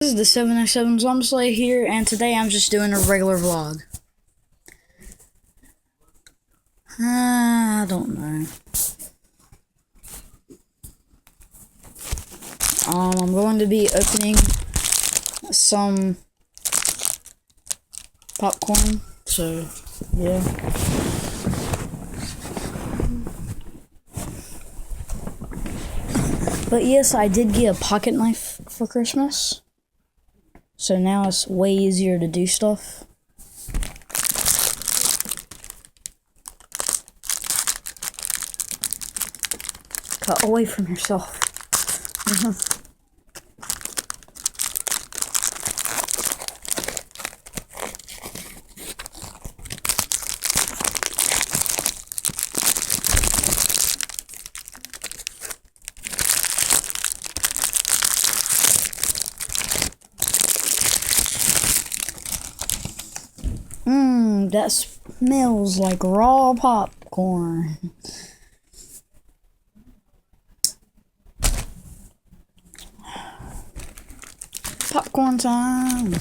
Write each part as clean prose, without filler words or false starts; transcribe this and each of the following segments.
This is the 707 Zombie Slayer here, and today I'm just doing a regular vlog. I don't know. I'm going to be opening some popcorn, so yeah. But yes, I did get a pocket knife for Christmas. So now it's way easier to do stuff. Cut away from yourself. That smells like raw popcorn. Popcorn time.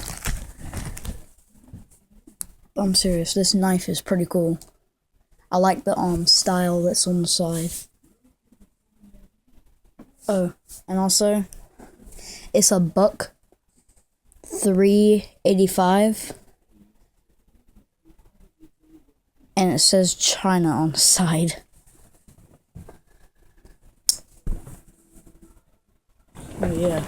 I'm serious, this knife is pretty cool. I like the style that's on the side. Oh, and also it's a buck $3.85. And it says China on the side. Oh yeah.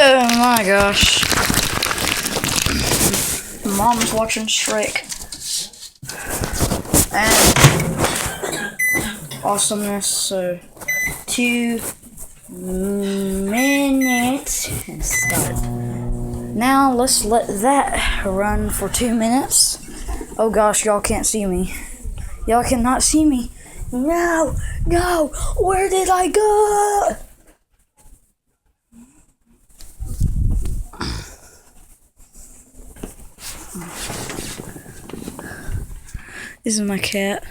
Oh my gosh. Mom's watching Shrek. And awesomeness, so 2 minutes and start. Now let's let that run for 2 minutes. Oh gosh, y'all can't see me. Y'all cannot see me. No, where did I go? This is my cat.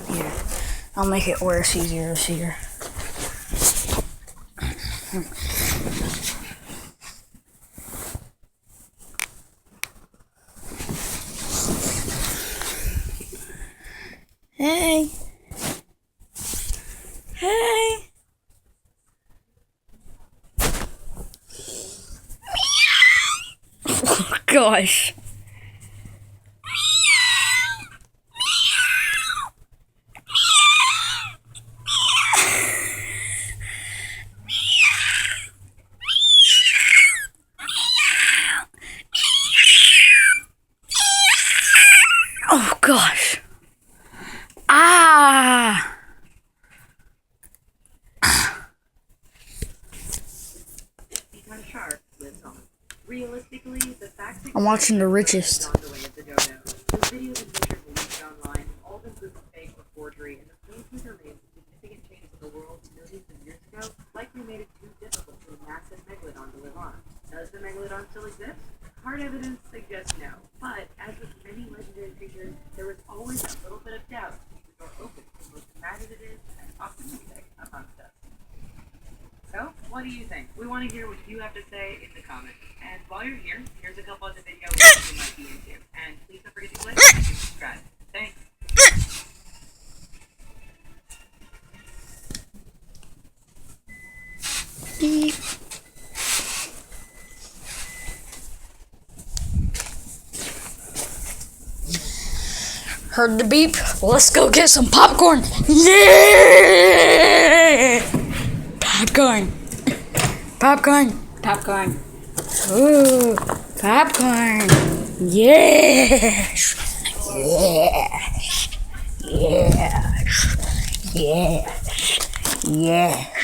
Here, I'll make it where it's easier to see her. Hey. Hey. Oh gosh. Oh gosh. Ah. Realistically, the facts I'm watching The Richest. the way of the dodo. The videos and pictures released online all been proven fake or forgery, and the claims these are made significant changes in the world millions of years ago likely made it too difficult for the massive megalodon to live on. Does the megalodon still exist? Hard evidence suggests no, but as with many legendary creatures, there is always a little bit of doubt to keep the door open to the most imaginative and optimistic amongst us. So, what do you think? We want to hear what you have to say in the comments. And while you're here, here's a couple of the videos you might be into. And please don't forget to click like and subscribe. Thanks. Beep. Heard the beep. Let's go get some popcorn. Yeah! Popcorn. Ooh, popcorn. Yes. Yes.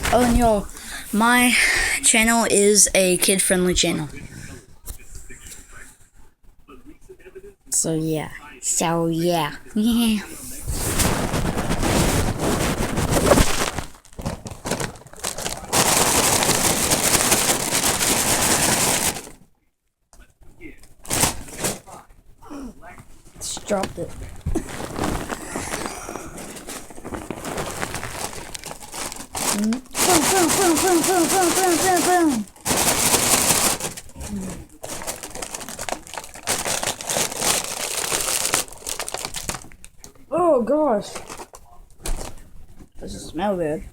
Oh, and y'all, my channel is a kid-friendly channel. So yeah. Yeah. Just dropped it. Boom, boom, boom, boom, boom, boom, boom, boom, boom. Oh gosh. Doesn't smell good.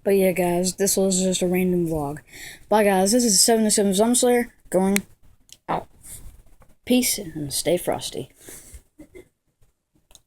But yeah, guys, this was just a random vlog. Bye, guys. This is 707 Zombie Slayer going out. Peace and stay frosty.